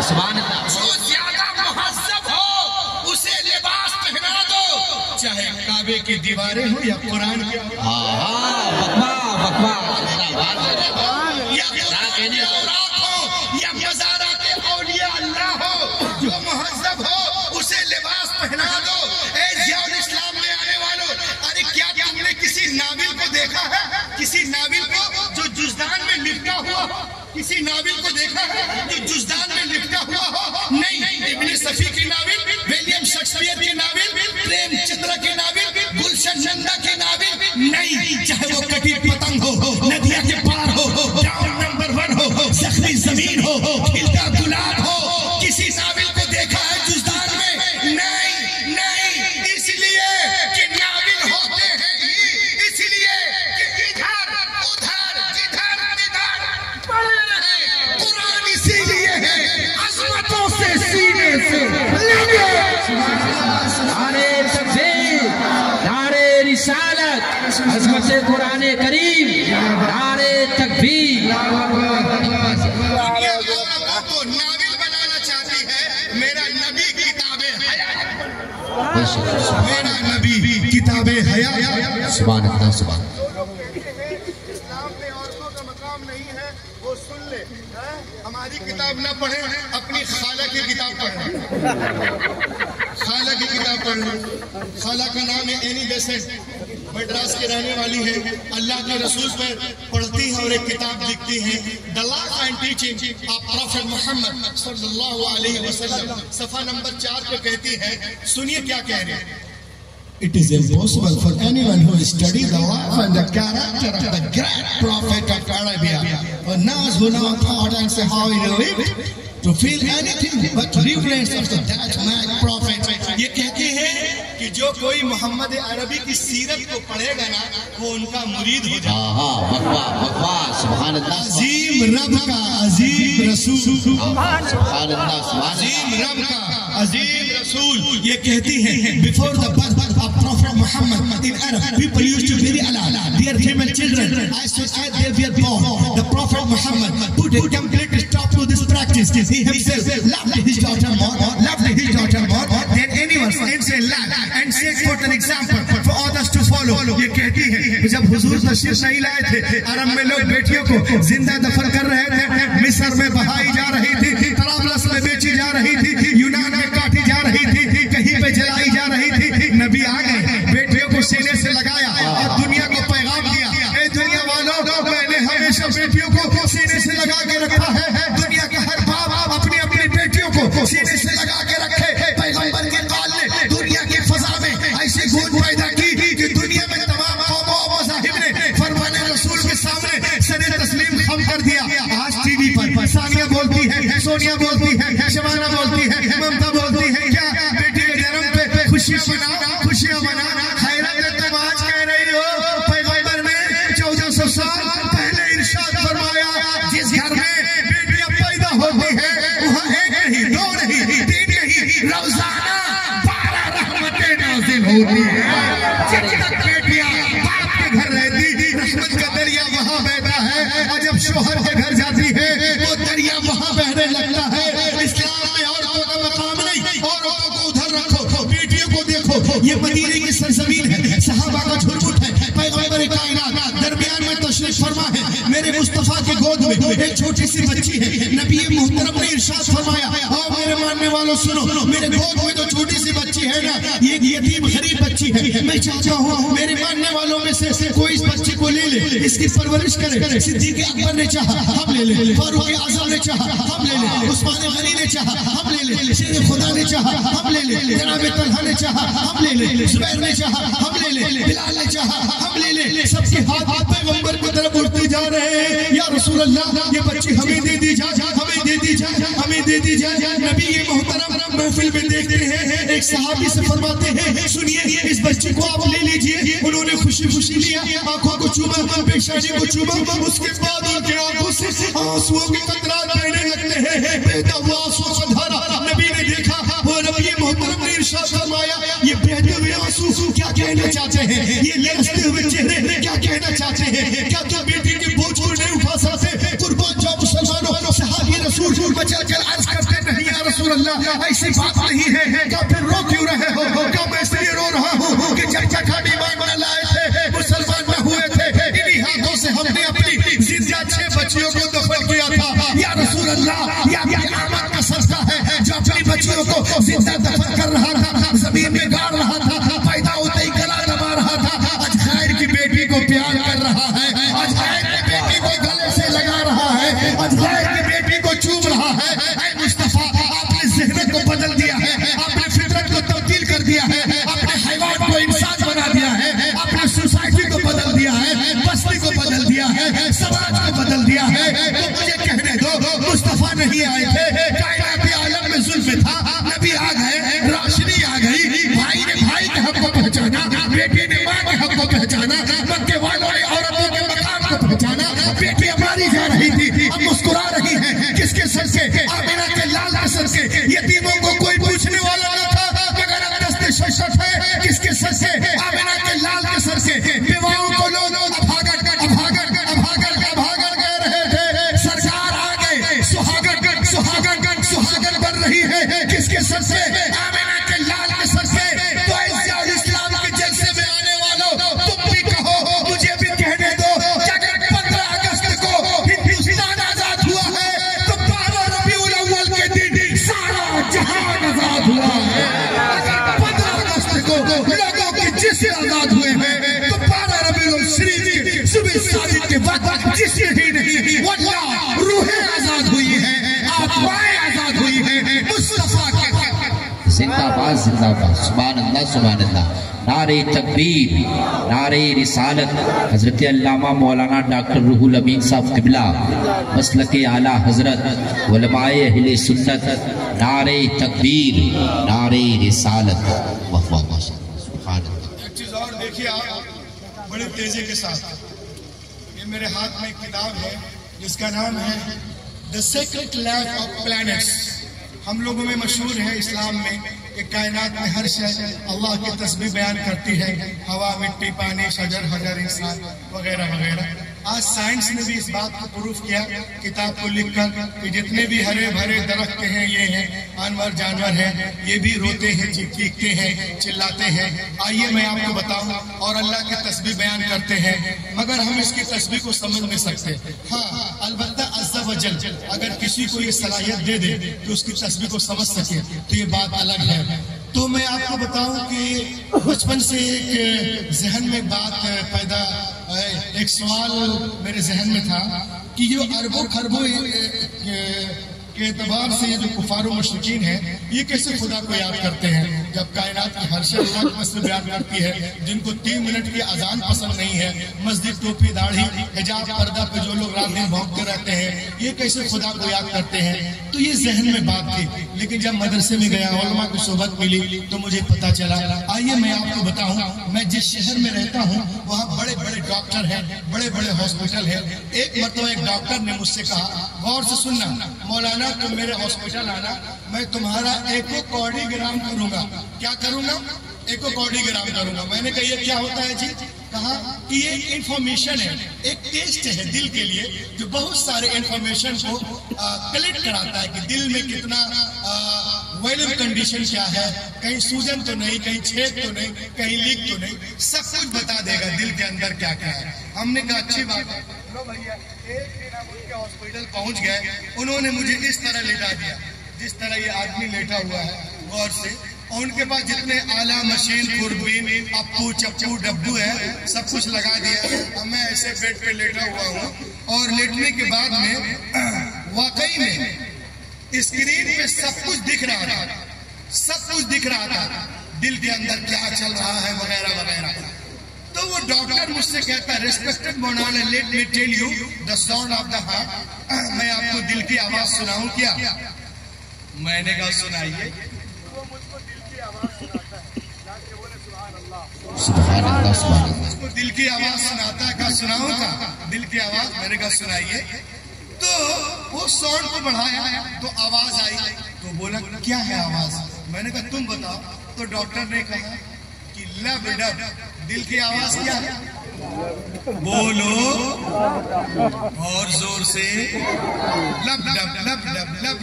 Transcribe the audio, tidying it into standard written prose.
سبحان اللہ. جو زیادہ مہذب ہو اسے لباس پہنا دو، چاہے کعبے کی دیواریں ہو یا قرآن کی بکوا یا مزارات اولیاء اللہ ہو، جو مہذب ہو اسے لباس پہنا دو. اے ضیاء الاسلام میں آنے والوں، ارے کیا تم نے کسی ناول کو دیکھا ہے؟ کسی ناول کو جو جزدان میں لپٹا ہوا ہو؟ کسی ناول کو دیکھا ہے جو جزدان میں لپٹا ہوا ہو؟ نہیں. ابن صفی کی ناول، ولیم شیکسپیئر کی ناول، پریم چندر کی ناول، گلشن نندا کی ناول نہیں. چاہے وہ کٹی پتنگ ہو، ندیہ کے پار ہو، ڈاؤن نمبر 1 ہو، زخمی زمین ہو، کھلتا گلاب ہو، کسی ناول کو دیکھا ہے جزدان میں؟ نہیں. اس لیے کہ ناول ہوتے ہیں اس لیے کہ ادھر ادھر جدھر ادھر پڑے ہیں. قرآن اسی لیے ہے عظمتوں سے سینے سے لگے. نعرے تکبیر، نعرے رسالت، عظمت قرآن کریم، نعرے تکبیر. دنیا عورتوں کو ناول بنانا چاہتی ہے. میرا نبی کتاب حیات، میرا نبی کتاب حیات. سبحان اللہ سبحان اللہ. اسلام میں عورتوں کا مقام نہیں ہے، وہ سن لے. ہماری کتاب نہ پڑھیں، اپنی خالہ کی کتاب پڑھیں. خالہ کی کتاب پڑھیں. خالہ کا نام ہے اینی بیسنٹ، مدراس کے رہنے والی ہے. اللہ کے رسول پر پڑھتی ہے اور ایک کتاب لکھتی ہے، The Life and Teaching of Prophet Muhammad صلی اللہ علیہ وسلم. صفحہ نمبر 4 پہ کہتی ہے، سنیے کیا کہہ رہے ہیں. It is impossible for anyone who studies the life and the character of the great prophet of Arabia, or knows who now thought and say how he lived, to feel anything but reverence of the that mad prophet. یہ کہتے ہیں کہ جو کوئی محمد عربی کی سیرت کو پڑھے گا نا وہ ان کا مرید ہو جائے. بکوا سبحان اللہ. عظیم رب کا عظیم رسول، سبحان اللہ سبحان عظیم رب کا عظیم رسول. یہ کہتی ہے before the birth of Prophet Muhammad in Arab, people used to bury Allah, their female children. As soon as they were born, the Prophet Muhammad put a complete stop to this practice. He himself loved his daughter more than anyone else in land, and set forth an example for others to follow. یہ کہتی ہے جب حضور تشریف نہیں لائے تھے، عرب میں لوگ بیٹیوں کو زندہ دفن کر رہے تھے. مصر میں بہائی جا رہی تھی، طرابلس میں بیچی جا رہی تھی، یونان میں کاٹی جا رہی تھی، کہیں پہ جلائی جا رہی تھی. نبی آ گئے، بیٹیوں کو سینے سے لگایا اور دنیا کو پیغام دیا، اے دنیا والوں، میں نے ہمیشہ بیٹیوں کو سینے سے لگا کے رکھا ہے. دنیا کے ہر باپ اپنی اپنی بیٹیوں کو سینے سے لگا کے رکھے. پیغمبر کے قال نے دنیا کی فضا میں ایسی گونج پیدا کی کہ دنیا میں تمام قوموں و مذاہب نے فرمان رسول کے سامنے سر تسلیم خم کر دیا. آج ٹی وی پر ثانیہ بولتی ہے، سونیا بولتی ہے، شبانہ بولتی ہے، ممتا بولتی ہے، کیا بیٹی کے جنم پہ خوشیاں منا. حیرت تم آج کہہ رہی ہو پیغمبر نے 1400 سال پہلے ارشاد فرمایا، جس گھر میں بیٹیاں پیدا ہوتی ہیں وہاں ایک نہیں، دو نہیں، تین نہیں، روزانہ 12 رحمتیں نازل ہوتی ہیں. جب تک بیٹیاں باپ کے گھر رہتی، رحمت کا دریا وہاں بہتا ہے، اور جب شوہر کے گھر جاتی ہے وہ دریا وہاں بہنے لگتا ہے. اسلام میں عورتوں کا مقام نہیں، عورتوں کو ادھر رکھو، بیٹیوں کو دیکھو. یہ مدینے کی سرزمین ہے، صحابہ کا جھرمٹ ہے، پیغمبر کائنات درمیان میں تشریف فرما ہے. میرے مصطفیٰ کے گود میں ایک چھوٹی سی بچی ہے. نبی محترم نے ارشاد فرمایا، آؤ میرے ماننے والوں سنو، میرے گود میں جو چھوٹی سی بچی ہے نا، یہ یتیم غریب بچی ہے. میں چاہتا ہوں میرے ماننے والوں میں سے کوئی اس بچی کو لے لے، اس کی پرورش کرے. صدیق اکبر نے چاہا ہم لے لیں، فاروق اعظم نے چاہا ہم لے لیں، عثمان غنی نے چاہا ہم لے لیں، شیر خدا نے چاہا ہم لے لیں، جناب طلحہ نے چاہا ہم لے لیں، زبیر نے چاہا ہم لے لیں، بلال نے چاہا ہم لے لیں. سب کے ہاتھ پیغمبر کی طرف اٹھتے جا رہے ہیں، یا رسول اللہ یہ بچی ہمیں دے دی جا، ہمیں دے دی جا، ہمیں دے دی جا. نبی یہ محترم محفل میں دیکھتے ہیں، ایک صحابی سے فرماتے ہیں، سنیے اس بچی کو آپ لے لیجئے. انہوں نے خوشی خوشی لیا، آنکھوں کو چوما، پیشانی کو چوما. اس کے بعد ان کے آنکھوں سے آنسوؤں کے قطرات بہنے لگتے ہیں، بہتا ہوا آنسوؤں کا دھارا. نبی نے دیکھا، وہ نبی محترم نے ارشاد فرمایا، یہ بہتے ہوئے آنسو کیا کہنا چاہتے ہیں، یہ لرزتے ہوئے چہرے کیا کہنا چاہتے ہیں. کیا بیٹی کے بوجھ کو نہیں اٹھا سکتے؟ قربان جاؤ مسلمانوں. صحابی رسول بچہ چل عرض کرتے نہیں रसूल अल्लाह ऐसी बात नहीं है, क्या फिर रो क्यों रहे हो? क्या मैं इसलिए रो रहा हूँ कि जब जब ईमान न लाए थे, मुसलमान न हुए थे, इन्हीं हाथों से हमने अपनी जिंदा 6 बच्चियों को दफन किया था। या रसूल अल्लाह, ये आपकी आमद का सस्ता है जो अपनी बच्चियों को जिंदा दफन कर रहा था, जमीन में गाड़ रहा था, पैदा होते ही गला दबा रहा था। आज खैर की बेटी को प्यार कर रहा है, आज खैर की बेटी को गले से लगा रहा है, आज खैर की बेटी को चूम रहा है। ऐ मुस्तफा, आपने ज़हन को बदल दिया है, आपने फितरत को तब्दील कर दिया है, आपने हैवान को इंसान बना दिया है, आपने सोसाइटी को बदल दिया है, बस्ती को बदल दिया है, समाज को बदल दिया है। तो मुझे कहने दो, मुस्तफा नहीं आए थे, कायनाती आलम में जुल्म था, नबी आ गए, रोशनी आ गई, भाई ने भाई के हक को पहचाना, बेटी ने माँ के हक को पहचाना, मक्के वालों ने औरतों के मकाम को पहचाना। बेटी हमारी जा रही थी, अब मुस्कुरा रही है, किसके सर से? आमिना के लाल के सर से। यतीमों को कोई पूछने वाला न था, मगर अब दस्ते शशत है, किसके सर से? आमिना के लाल के सर से। विवाहों को लोग अभागड़ कह रहे थे, सरकार आ गए, सुहागन बन रही है, किसके सर से? आमिना के लाल के सर से। तो ऐसे इस्लाम के जलसे में आने वालों, तुम भी कहो, मुझे भी कहने दो, अगर 15 अगस्त को हिंदुस्तान आजाद हुआ है, तो 12 रबीउल अव्वल के दिन सारा जहान आजाद हुआ है। अगर 15 अगस्त को लोगों के जिस्म आजाद हुए हैं, तो 12 रबीउल शरीफ की सुबह शादी के बाद जिस्म ही नहीं, वल्लाह रूहें आजाद हुई है, आत्माएं आजाद हुई है। मुस्तफा के जिंदाबाद जिंदाबाद, सुभान अल्लाह सुभान अल्लाह। नारे तकबीर, नारे रिसालत। हजरत अल्लामा मौलाना डॉक्टर रूहुल अमीन साहब किबला मसलके आला हजरत उलमाए अहले सुन्नत, नारे तकबीर, नारे रिसालत। वाह वाह माशाअल्लाह, सुभान अल्लाह। एक चीज और देखिए आप बड़ी तेजी के साथ, ये मेरे हाथ में एक किताब है जिसका नाम है the secret life of planets. हम लोगों में मशहूर है इस्लाम में कि कायनात में हर शय अल्लाह की तस्बीह बयान करती है, हवा, मिट्टी, पानी, शजर, हजर, इंसान वगैरह वगैरह। आज साइंस ने भी इस बात को प्रूफ किया किताब को लिखकर कि जितने भी हरे भरे दरख्त हैं, ये हैं, जानवर हैं, ये भी रोते हैं, चीखते हैं, चिल्लाते हैं। आइए मैं आपको बताऊं, और अल्लाह की तस्बीह बयान करते हैं, मगर हम इसकी तस्बीह को समझ नहीं सकते। हाँ, अलबत्ता अज़्ज़ा वजल अगर किसी को ये सलाहियत दे दे कि उसकी तस्बीह को समझ सके तो ये बात अलग है। तो मैं आपको बताऊं कि बचपन से एक जहन में बात पैदा, एक सवाल मेरे जहन में था कि जो अरबों खरबों के एतबार से ये जो कुफार मुशरिकीन हैं, ये कैसे खुदा को याद करते हैं जब कायनात की हर शय अल्लाह की मसले बयान करती है। जिनको 3 मिनट की अजान पसंद नहीं है, मस्जिद, टोपी, दाढ़ी, हिजाब, पर्दा पे जो लोग रात दिन भौंकते रहते हैं, ये कैसे खुदा को याद करते हैं। तो ये जहन में बात थी, लेकिन जब मदरसे में गया, उलमा की सोबत मिली, तो मुझे पता चला। आइए मैं आपको बताऊं, मैं जिस शहर में रहता हूं वहाँ बड़े बड़े डॉक्टर हैं, बड़े बड़े हॉस्पिटल हैं। एक मतलब एक डॉक्टर ने मुझसे कहा, गौर से सुनना मौलाना, तुम मेरे हॉस्पिटल आना, मैं तुम्हारा एकोकार्डियोग्राम करूंगा। क्या करूंगा? एकोकार्डियोग्राम करूंगा। मैंने कहा ये क्या होता है जी? कहा कि ये इंफॉर्मेशन है, एक टेस्ट है दिल के लिए जो बहुत सारे इंफॉर्मेशन को कलेक्ट कराता है कि दिल में कितना वायरल कंडीशन क्या है, कहीं सूजन तो नहीं, कहीं छेद तो नहीं, कहीं लीक तो नहीं, सब कुछ बता देगा दिल के अंदर क्या क्या है। हमने कहा अच्छी बात है, लो भैया। एक दिन हम उनके हॉस्पिटल पहुंच गए, उन्होंने मुझे इस तरह लेटा दिया जिस तरह ये आदमी लेटा हुआ है, गौर से। और उनके पास जितने आला मशीन, खुरबीन, अप्पू, चप्पू, डब्बू है, सब कुछ लगा दिया। अब मैं ऐसे बेड पे लेटा हुआ हूँ, और लेटने के बाद में वाकई में स्क्रीन पे सब कुछ दिख रहा था, सब कुछ दिख रहा था, दिल के अंदर क्या चल रहा है वगैरह वगैरह। तो वो डॉक्टर मुझसे कहता है, रिस्पेक्टेड मौलाना, let me tell you the sound of the heart. मैं आपको दिल की आवाज सुनाऊं क्या? मैंने कहा सुनाइए। वो मुझको दिल की आवाज सुनाता है, जाके बोले सुभान अल्लाह, सुभान अल्लाह, सुभान अल्लाह। उसको दिल की आवाज सुनाता है, कहा सुनाऊं का दिल की आवाज? मैंने कहा सुनाइए। तो वो साउंड को बढ़ाया तो आवाज आई, तो बोला क्या है आवाज? मैंने कहा तुम बताओ। तो डॉक्टर ने कहा कि लब डब, दिल की आवाज क्या है? बोलो और जोर से, लब डब लब डब लब।